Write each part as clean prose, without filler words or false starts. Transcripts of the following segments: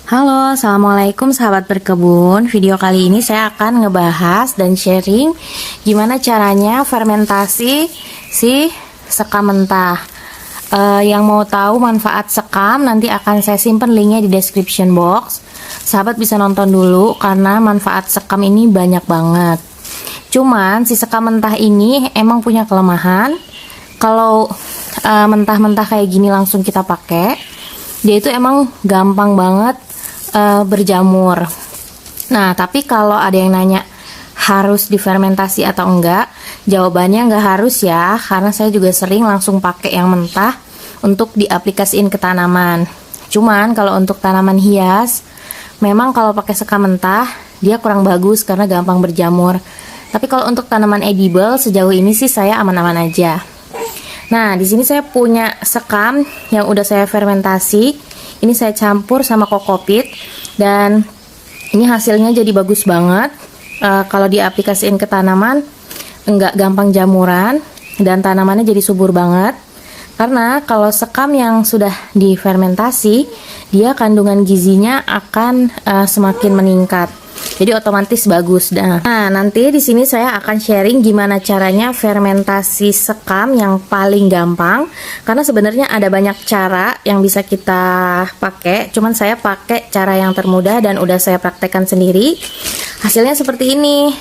Halo, assalamualaikum sahabat berkebun. Video kali ini saya akan ngebahas dan sharing gimana caranya fermentasi si sekam mentah. Yang mau tahu manfaat sekam nanti akan saya simpan linknya di description box. Sahabat bisa nonton dulu karena manfaat sekam ini banyak banget. Cuman si sekam mentah ini emang punya kelemahan. Kalau mentah-mentah kayak gini langsung kita pakai, dia itu emang gampang banget berjamur. Nah, tapi kalau ada yang nanya harus difermentasi atau enggak, jawabannya enggak harus ya, karena saya juga sering langsung pakai yang mentah untuk diaplikasiin ke tanaman. Cuman kalau untuk tanaman hias, memang kalau pakai sekam mentah dia kurang bagus karena gampang berjamur. Tapi kalau untuk tanaman edible sejauh ini sih saya aman-aman aja. Nah, di sini saya punya sekam yang udah saya fermentasi. Ini saya campur sama kokopit dan ini hasilnya jadi bagus banget. Kalau diaplikasiin ke tanaman enggak gampang jamuran dan tanamannya jadi subur banget. Karena kalau sekam yang sudah difermentasi, dia kandungan gizinya akan semakin meningkat. Jadi otomatis bagus. Nah, nanti di sini saya akan sharing gimana caranya fermentasi sekam yang paling gampang. Karena sebenarnya ada banyak cara yang bisa kita pakai. Cuman saya pakai cara yang termudah dan udah saya praktekkan sendiri. Hasilnya seperti ini.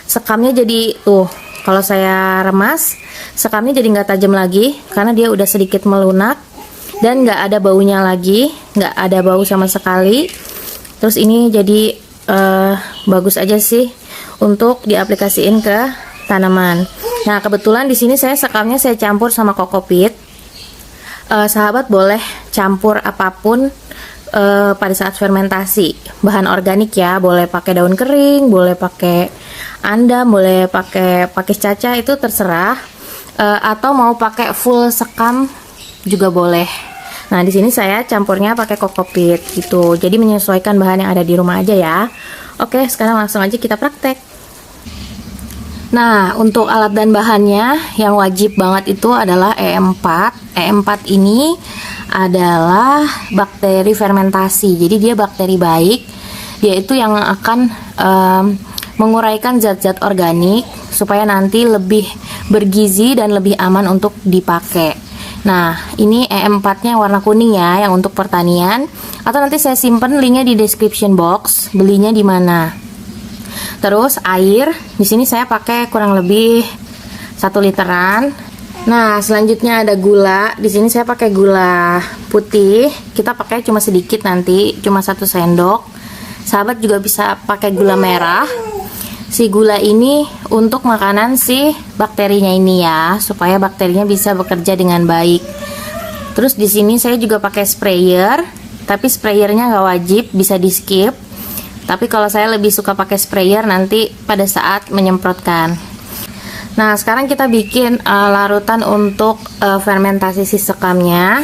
Sekamnya jadi tuh, kalau saya remas, sekamnya jadi nggak tajam lagi karena dia udah sedikit melunak dan nggak ada baunya lagi, nggak ada bau sama sekali. Terus ini jadi bagus aja sih untuk diaplikasiin ke tanaman. Nah, kebetulan di sini saya sekamnya saya campur sama kokopit. Sahabat boleh campur apapun pada saat fermentasi. Bahan organik ya, boleh pakai daun kering, boleh pakai andam, boleh pakai pakis caca, itu terserah. Atau mau pakai full sekam juga boleh. Nah, di sini saya campurnya pakai kokopit gitu. Jadi menyesuaikan bahan yang ada di rumah aja ya. Oke, sekarang langsung aja kita praktek. Nah, untuk alat dan bahannya yang wajib banget itu adalah E4. E4 ini adalah bakteri fermentasi. Jadi dia bakteri baik. Dia itu yang akan menguraikan zat-zat organik supaya nanti lebih bergizi dan lebih aman untuk dipakai. Nah, ini E4-nya warna kuning ya, yang untuk pertanian. Atau nanti saya simpen linknya di description box, belinya di mana. Terus air, di sini saya pakai kurang lebih 1 literan. Nah, selanjutnya ada gula. Di sini saya pakai gula putih. Kita pakai cuma sedikit nanti, cuma 1 sendok. Sahabat juga bisa pakai gula merah. Si gula ini untuk makanan si bakterinya ini ya, supaya bakterinya bisa bekerja dengan baik. Terus di sini saya juga pakai sprayer, tapi sprayernya nggak wajib, bisa di skip. Tapi kalau saya lebih suka pakai sprayer nanti pada saat menyemprotkan. Nah, sekarang kita bikin larutan untuk fermentasi si sekamnya.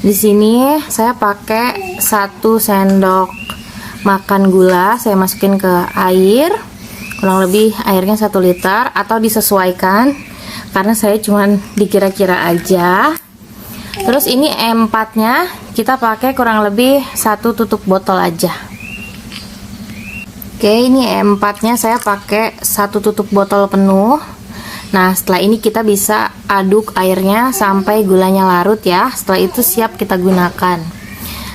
Di sini saya pakai 1 sendok makan gula, saya masukin ke air. Kurang lebih airnya 1 liter atau disesuaikan karena saya cuman dikira-kira aja. Terus ini E4 nya kita pakai kurang lebih 1 tutup botol aja. Oke, ini E4 nya saya pakai 1 tutup botol penuh. Nah, setelah ini kita bisa aduk airnya sampai gulanya larut ya. Setelah itu siap kita gunakan.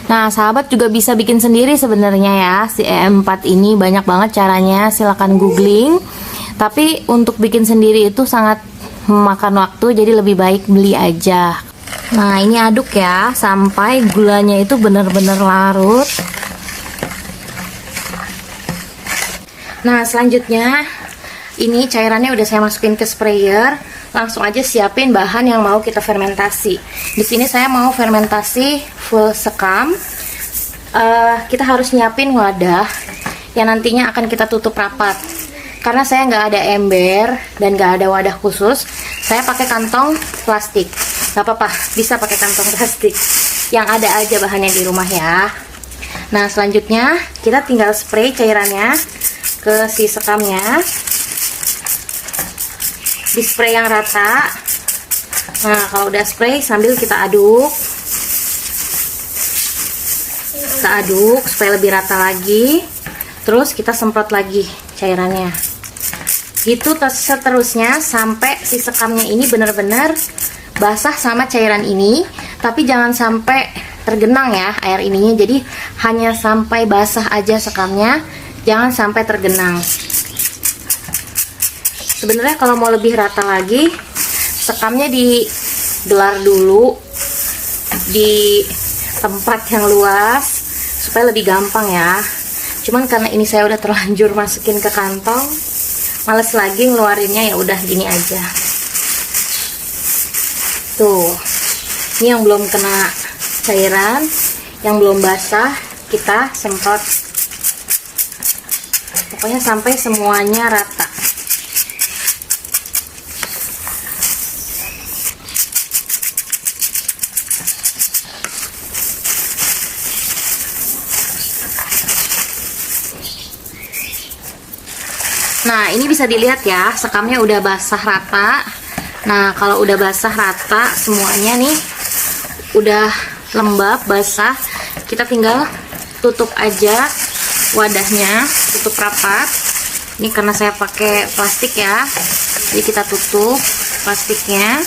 Nah, sahabat juga bisa bikin sendiri sebenarnya ya. Si E4 ini banyak banget caranya, silakan googling. Tapi untuk bikin sendiri itu sangat memakan waktu, jadi lebih baik beli aja. Nah, ini aduk ya sampai gulanya itu benar-benar larut. Nah, selanjutnya ini cairannya udah saya masukin ke sprayer. Langsung aja siapin bahan yang mau kita fermentasi. Di sini saya mau fermentasi full sekam. Kita harus nyiapin wadah yang nantinya akan kita tutup rapat. Karena saya nggak ada ember dan nggak ada wadah khusus, saya pakai kantong plastik. Nggak apa-apa, bisa pakai kantong plastik. Yang ada aja bahannya di rumah ya. Nah, selanjutnya kita tinggal spray cairannya ke si sekamnya. Di spray yang rata. Nah, kalau udah spray sambil kita aduk. Kita aduk supaya lebih rata lagi. Terus kita semprot lagi cairannya. Gitu seterusnya sampai si sekamnya ini benar-benar basah sama cairan ini. Tapi jangan sampai tergenang ya air ininya. Jadi hanya sampai basah aja sekamnya, jangan sampai tergenang. Sebenarnya kalau mau lebih rata lagi, sekamnya digelar dulu di tempat yang luas supaya lebih gampang ya. Cuman karena ini saya udah terlanjur masukin ke kantong, males lagi ngeluarinnya, ya udah gini aja. Tuh, ini yang belum kena cairan, yang belum basah kita semprot. Pokoknya sampai semuanya rata. Nah, ini bisa dilihat ya, sekamnya udah basah rata. Nah, kalau udah basah rata semuanya nih, udah lembab, basah, kita tinggal tutup aja wadahnya, tutup rapat. Ini karena saya pakai plastik ya, jadi kita tutup plastiknya.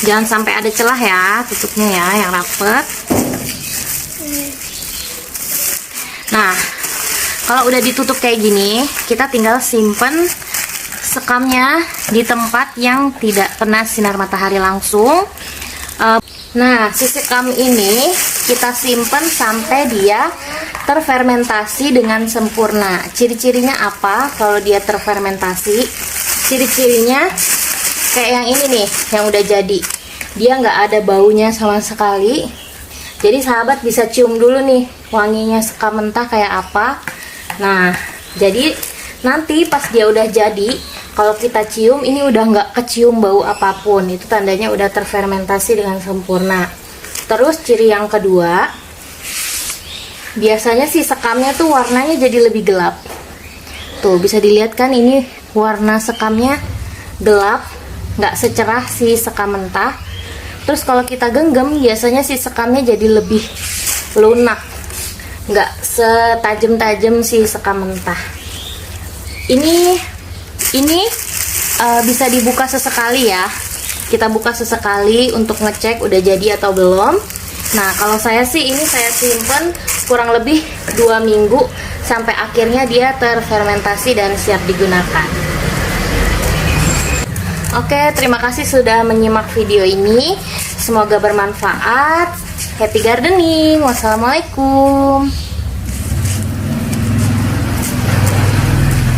Jangan sampai ada celah ya, tutupnya ya, yang rapet. Nah, kalau udah ditutup kayak gini, kita tinggal simpen sekamnya di tempat yang tidak kena sinar matahari langsung. Nah, si sekam ini kita simpen sampai dia terfermentasi dengan sempurna. Ciri-cirinya apa kalau dia terfermentasi? Ciri-cirinya kayak yang ini nih, yang udah jadi. Dia nggak ada baunya sama sekali. Jadi sahabat bisa cium dulu nih wanginya sekam mentah kayak apa. Nah, jadi nanti pas dia udah jadi, kalau kita cium ini udah nggak kecium bau apapun. Itu tandanya udah terfermentasi dengan sempurna. Terus ciri yang kedua, biasanya si sekamnya tuh warnanya jadi lebih gelap. Tuh bisa dilihat kan, ini warna sekamnya gelap, nggak secerah si sekam mentah. Terus kalau kita genggam, biasanya si sekamnya jadi lebih lunak, nggak setajam-tajam si sekam mentah. Ini bisa dibuka sesekali ya. Kita buka sesekali untuk ngecek udah jadi atau belum. Nah, kalau saya sih ini saya simpen kurang lebih 2 minggu sampai akhirnya dia terfermentasi dan siap digunakan. Oke, terima kasih sudah menyimak video ini. Semoga bermanfaat. Happy gardening. Wassalamualaikum.